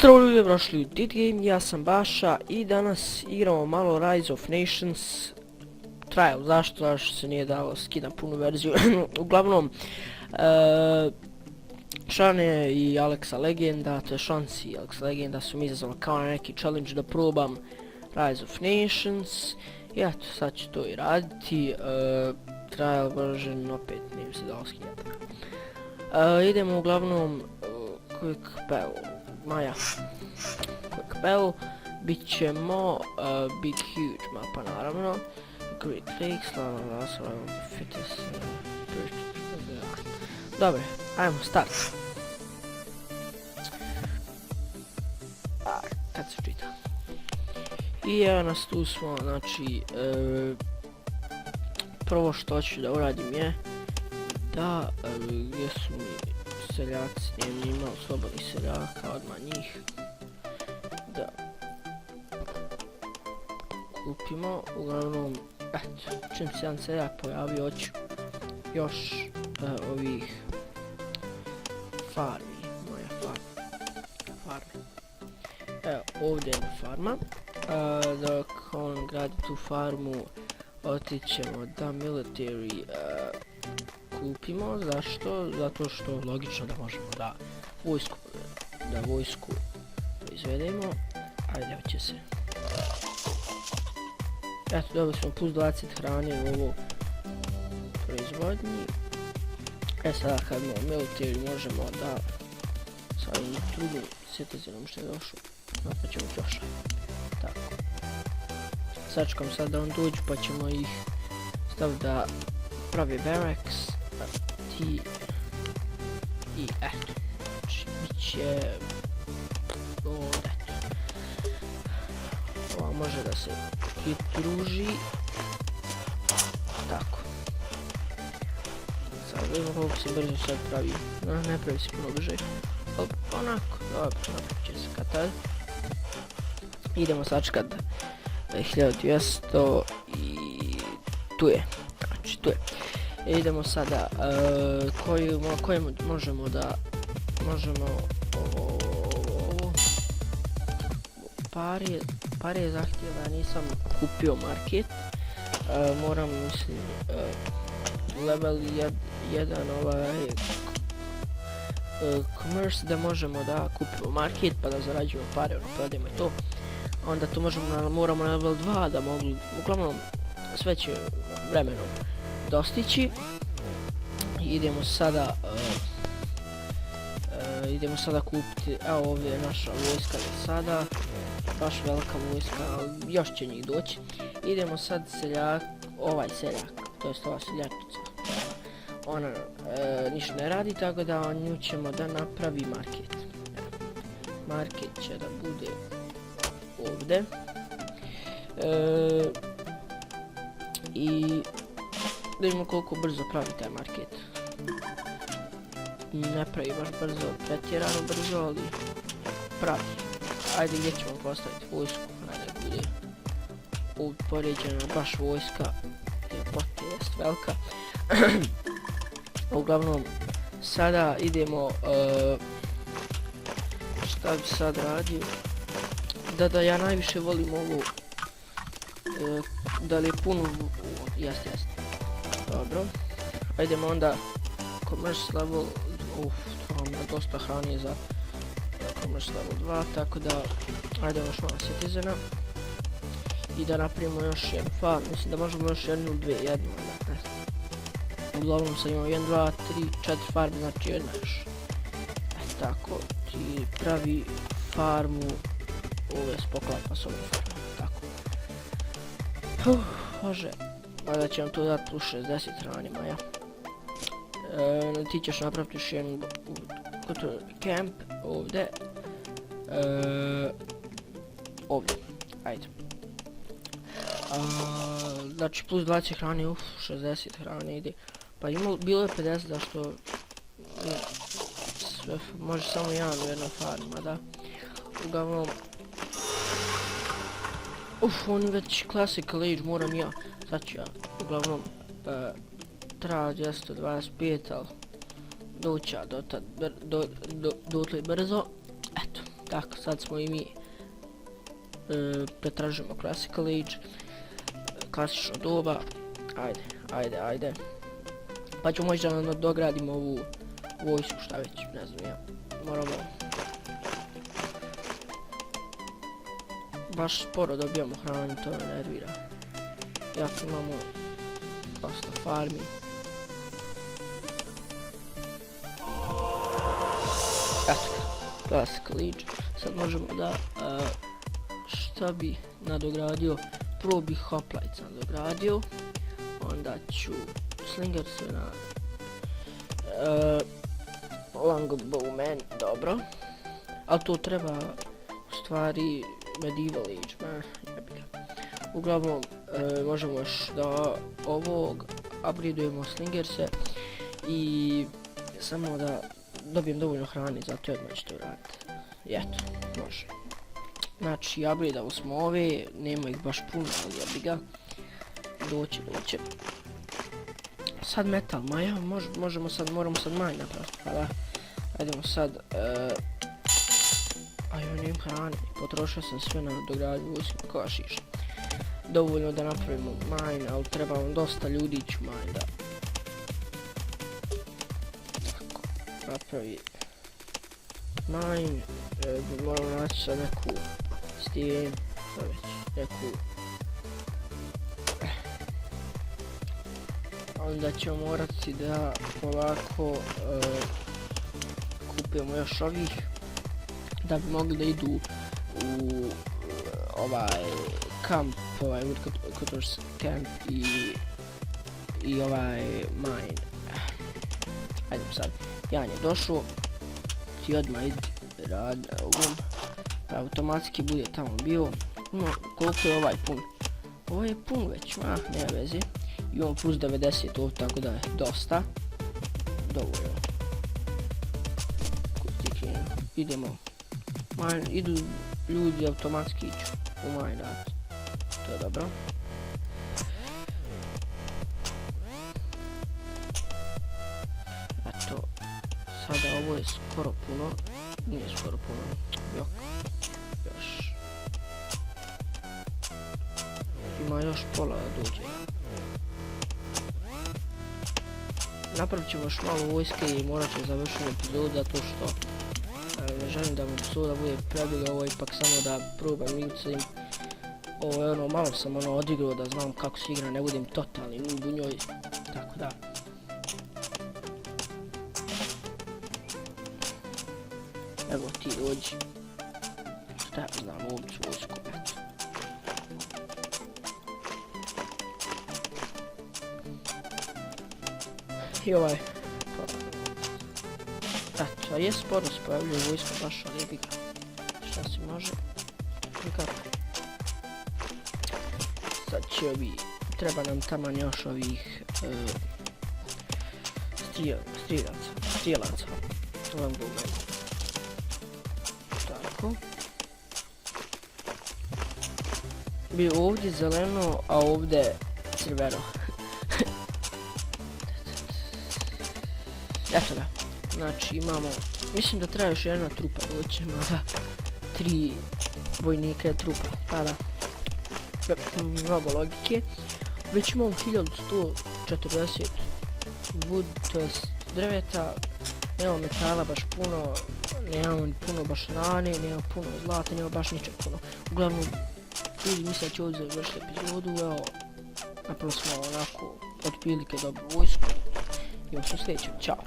Zdravo ljudi, dobrodošli u Did Game, ja sam Baša i danas igramo malo Rise of Nations Trial. Zašto se nije dalo skidam punu verziju. Uglavnom, Šane i Alexa Legenda, to je Šansi i Alexa Legenda su mi izazvali kao na neki challenge da probam Rise of Nations. I eto, sad ću to i raditi. Trial version, opet nije se dalo skidati. Idemo uglavnom Quick Battle. Maja, Quick Battle, bit ćemo Big Huge mapa naravno, Great Lakes, Survival the Fittest, Dobre, ajmo start. Kad se čita. I evo nas tu smo, znači, prvo što ću da uradim je da, gdje su mi seljaci, nije imao slobodnih seljaka, odmah njih da kupimo. Uglavnom, eto, čim se jedan seljak pojavio, hoću još ovih farmi, moja farme. Evo, ovdje je farma. Dok on gradi tu farmu, otićemo da military kupimo. Zašto? Zato što logično da možemo da vojsku proizvedemo. Ajde, će se. Eto, dobili smo plus 20 hrane u ovo proizvodnji. Sada kad imamo military možemo da sa ovim drugim citizenom što je došao, pa ćemo još. Tako. Sačekam sad da on dođu pa ćemo ih staviti da pravi barracks. I eto, znači bit će ovdje. Ova može da se pridruži. Tako. Sad vidimo koliko se brzo sad pravi. Ne pravi se puno brže. Onako, dobro, napravit će se kad tad. Idemo sačekat 1200 i tu je. Znači tu je. Idemo sada, koje možemo da, ovo, par je zahtjeva, ja nisam kupio market, moram, mislim, level 1 ovaj, commerce da možemo da kupimo market pa da zarađujemo pare, prodajemo to, onda to moramo na level 2 da mogu, uglavnom sve će vremenom dostići. Idemo sada kupiti, evo ovdje je naša vojska za sada, baš velika vojska, ali još će njih doći. Idemo sad ovaj seljak, to jest ova seljačica, ona ništa ne radi, tako da nju ćemo da napravi market. Market će da bude ovdje. I da vidimo koliko brzo pravi taj market. Ne pravi baš brzo, pretjerano brzo, ali pravi. Ajde, gdje ćemo postaviti vojsku, ajde bude ovdje poređena baš vojska, ljepota jest velika. Uglavnom, sada idemo, šta bi sad radio? Da, ja najviše volim ovu, da li je puno, jest. Dobro, ajdemo onda commerce level, to vam je dosta hrane za commerce level 2, tako da ajdemo još malo citizena i da napravimo još jednu farm, mislim da možemo još jednu, jednu, ne. Uglavnom sad imamo 1, 2, 3, 4 farme, znači jedna još. Tako, ti pravi farmu, ove spoklapa s ovom farmom, tako. Može. Mada će vam to dati plus 60 hrane, Maja. Ti ćeš napraviti još jednu camp ovdje. Ovdje, ajde. Znači plus 20 hrane, 60 hrane ide. Pa bilo je 50, zašto sve, može samo jedan u jednoj farmi, da. Uglavnom, on već classical age, moram ja. Sad ću ja, uglavnom, traja 225, ali doća dotle brzo. Eto, Tako, sad smo i mi pretražimo Classical Age, klasično doba. Ajde. Pa ću možda dogradimo ovu vojsku, šta već, ne znam ja. Moramo... Baš sporo dobijamo hranu, to me nervira. Jako imamo dosta farmi. Eto, Classical Age. Sad možemo da... šta bi nadogradio? Prvo bih Hoplites nadogradio. Onda ću Slingerse na... Longbowman, dobro. Ali to treba u stvari Medieval Age, uglavnom možemo još da ovog upgradeujemo Slingerse i samo da dobijem dovoljno hrane, zato odmah ću to raditi. I eto, može. Znači, upgradeali smo ove, nema ih baš puno, ali ja bi ga doći. Sad metal, maja, moramo sad mine napraviti, pa da. Ajdemo sad, nemam hrane, potrošio sam sve na dogradnju vojsku koja šiša. Dovoljno da napravimo mine, ali treba vam dosta ljudi ću mine da... Tako, napravi... Mine, moramo naći sad neku stijenu, neku... Onda ćemo morati da polako kupimo još ovih da bi mogli da idu u ovaj kamp, ovaj Woodcutter's Camp i ovaj mine. Ajdem sad, Jan je došao, ti odmah idi rad na ovom, pa automatski bude tamo bio. Koliko je ovaj pun? Ovo je pun već, nema veze. Imamo plus 90 ovdje, tako da je dosta. Dovoljno. Idemo. Idu ljudi automatski iću u mine rad. To je dobro. Eto. Sada ovo je skoro puno. Nije skoro puno. Jok. Još. Ima još pola da dođe. Napravit ćemo još malo vojske i morat ću završiti epizodu zato što ne želim da mi epizoda bude preduga, ovo je ipak samo da probam igrat. Ovo je ono, malo sam odigrao da znam kako se igra, ne budem totalni noob u njoj, tako da. Evo ti dođi. Šta ja znam, ovu ću vojsku, eto. I ovaj. Eto, a je sporo se pojavljuje vojska baš, ali jebi ga. Šta se može? Nikako. Sad će ovi, treba nam taman još ovih strijelaca. Longbowman. Tako. Bi ovdje zeleno, a ovdje crveno. Eto ga, znači imamo, mislim da treba još jedna trupa doći, mada 3 vojnika je trupa, pa da, mnogo logike. Već imamo 1140 wood, to jest drveta, nemamo metala baš puno, nemamo puno baš rane, nemamo puno zlata, nemamo baš ničeg puno. Uglavnom, ljudi misle da će ovdje završiti epizodu, evo, napravo smo onako otprilike dobru vojsku. I u sljedećem, čao.